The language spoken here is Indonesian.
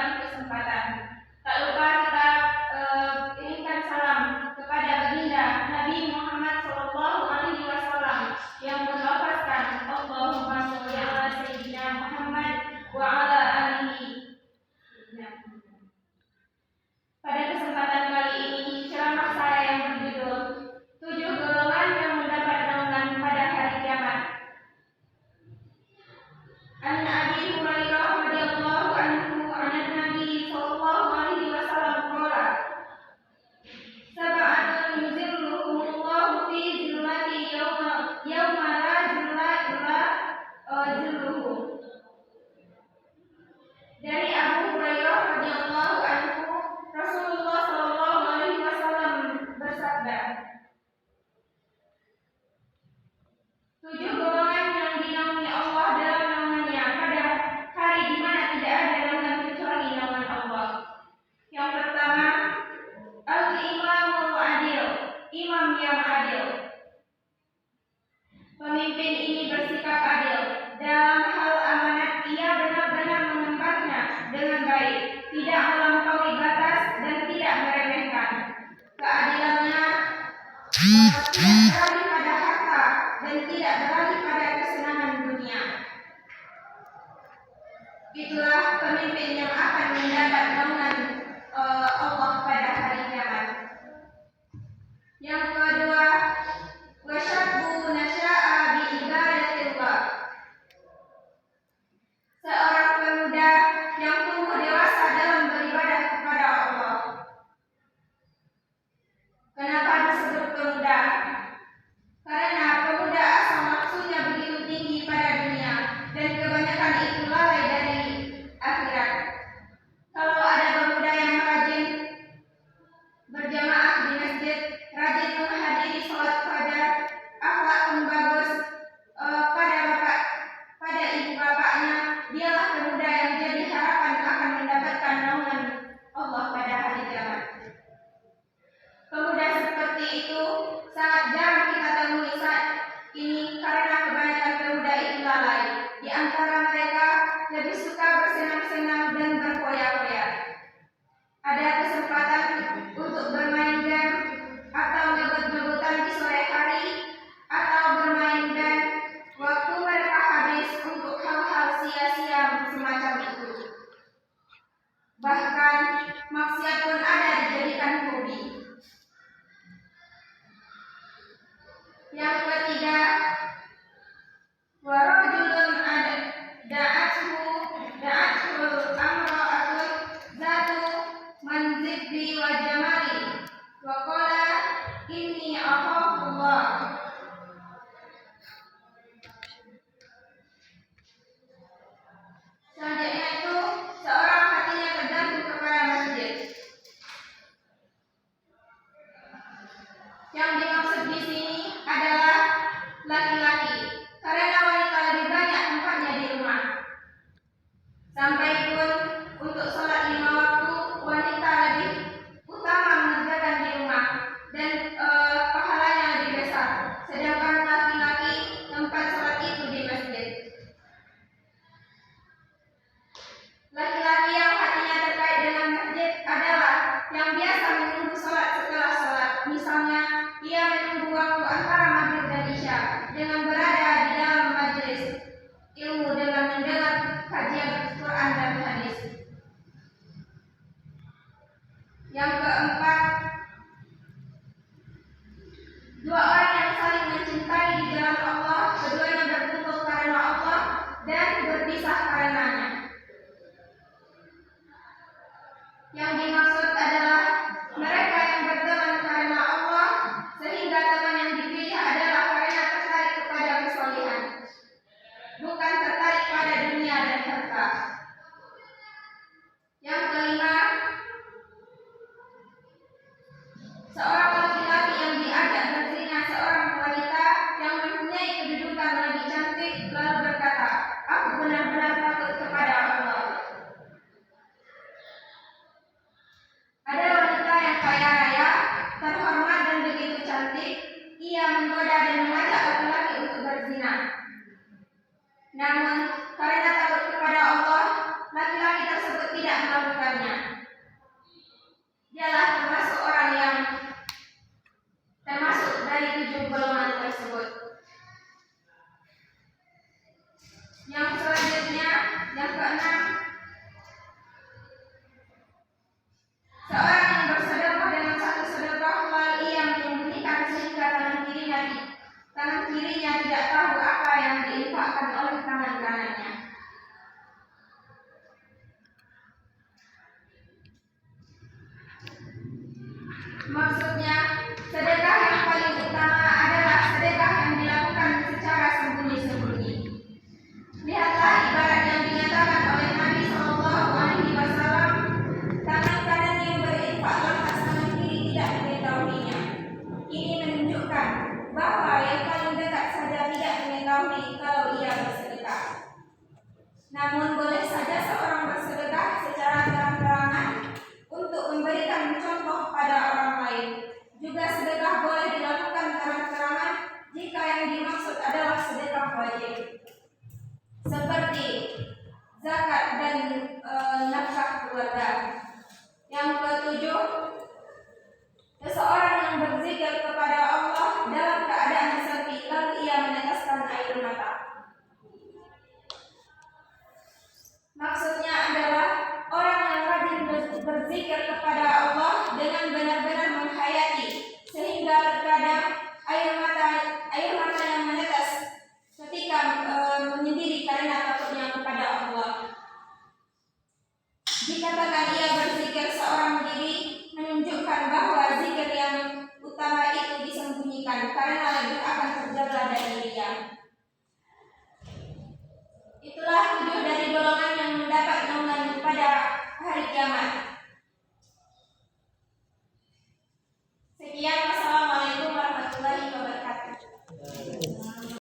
lain kesempatan. Tak lupa kita kirimkan salam kepada baginda Nabi Muhammad SAW yang berlafazkan Allahumma sholli ala sayyidina Muhammad wa ala alihi. Pada kesempatan kali ini ceramah saya yang berjudul 7 golongan yang mendapat naungan pada hari kiamat. An Abi Hurairah radhiyallahu anhu an Nabi sallallahu alaihi wasallam qala sab'atun yuzilluhumullahu fi zillati yawma la zilla illa zilluhu. Dari Abu Hurairah radhiyallahu anhu, Rasulullah sallallahu alaihi wasallam bersabda, 7 golongan yang dinaungi Allah dalam naungannya pada hari di mana tidak ada naungan kecuali naungan Allah. Yang pertama, al-imamul adil, imam yang adil. Pemimpin ini bersikap adil dalam hal amanat, ia benar-benar mengembannya dengan baik, tidak melampaui batas dan tidak meremehkan. Keadilannya tidak beralih pada harta dan tidak beralih pada kesenangan dunia. Itulah pemimpin yang akan mendapat naungan Allah pada hari kiamat. Yang kedua, wasyabbu nasya'a bi ibadatillah. Seorang pemuda yang tumbuh dewasa dalam beribadah kepada Allah. Kenapa disebut pemuda? Karena pemuda asal nafsunya begitu tinggi pada dunia dan kebanyakan itu lalai dari akhirat. Kalau ada pemuda yang rajin berjamaah di masjid, rajin menghadiri sholat fajar, akhlak pun bagus pada ibu bapaknya, dialah pemuda yang jadi harapan akan mendapatkan naungan Allah pada hari kiamat. Pemuda seperti itu sangat jarang kita temui saat ini karena kebanyakan pemuda itu lalai. Di antara mereka lebih suka bersenang-senang dan berfoya-foya. Ada kesempatan untuk bermain game atau ngebut-ngebutan di sore hari atau bermain band, waktu mereka habis untuk hal-hal sia-sia semacam itu. Bahkan maksiat pun ada dijadikan hobi. Yang ketiga, warajulun da'athul amra'atun zatu manzibbi wa jamali wa qala inni akhafullah. Selanjutnya itu seorang hatinya tergantung kepada masjid. Yang dimaksud di sini adalah laki-laki, karena wanita lebih banyak tempatnya di rumah. Sampai pun untuk sholat 5 waktu, wanita lebih utama mengerjakan di rumah dan pahalanya lebih besar. Sedangkan laki-laki tempat sholat itu di masjid. Laki-laki yang hatinya terkait dengan masjid adalah yang biasa menunggu sholat setelah sholat. Misalnya, ia menunggu waktu antara maghrib dan isya dengan berada di dalam majelis ilmu dengan mendengar kajian Quran dan hadis. Yang keempat, 2 orang yang saling mencintai di jalan Allah, keduanya berkumpul karena Allah dan berpisah karenanya. Yang dimaksud adalah mereka yang berteman karena Allah, sehingga teman yang dipilih adalah karena tertarik kepada kesolihan, bukan tertarik pada dunia dan harta. Yang kelima, seorang laki-laki yang diajak berzina seorang wanita yang mempunyai kedudukan lebih cantik lalu berkata, aku benar-benar takut kepada Allah. tidak melakukannya. Dialah termasuk orang yang termasuk dari 7 golongan tersebut. Yang selanjutnya, yang keenam, seorang yang bersedekah dengan satu sedekah lalu ia menyembunyikan sehingga tangan kirinya tidak tahu apa yang diinfakkan oleh tangan kanannya. Maksudnya, sedekah yang paling utama adalah sedekah yang dilakukan secara sembunyi-sembunyi. Lihatlah ibarat yang dinyatakan oleh Nabi SAW, tangan kanan yang berinfak lantas tangan kiri tidak mengetahuinya. Ini menunjukkan bahwa yang paling dekat saja tidak mengetahui kalau ia bersedekah. Namun boleh saja seorang bersedekah secara terang-terangan untuk memberikan contoh pada orang lain. Juga sedekah boleh dilakukan terang-terangan jika yang dimaksud adalah sedekah wajib, seperti zakat dan nafkah keluarga. Yang ketujuh, seseorang yang berzikir kepada Allah dalam keadaan sepi lalu ia meneteskan air mata. Maksudnya adalah orang yang rajin berzikir kepada Allah dengan benar-benar menghayati, sehingga terkadang air mata yang menetes ketika menyendiri karena takutnya kepada Allah. Dikatakan ia berzikir seorang diri menunjukkan bahwa zikir yang utama itu disembunyikan karena lebih akan terjaga dari riya. Itulah 7 dari golongan yang mendapat naungan pada hari kiamat.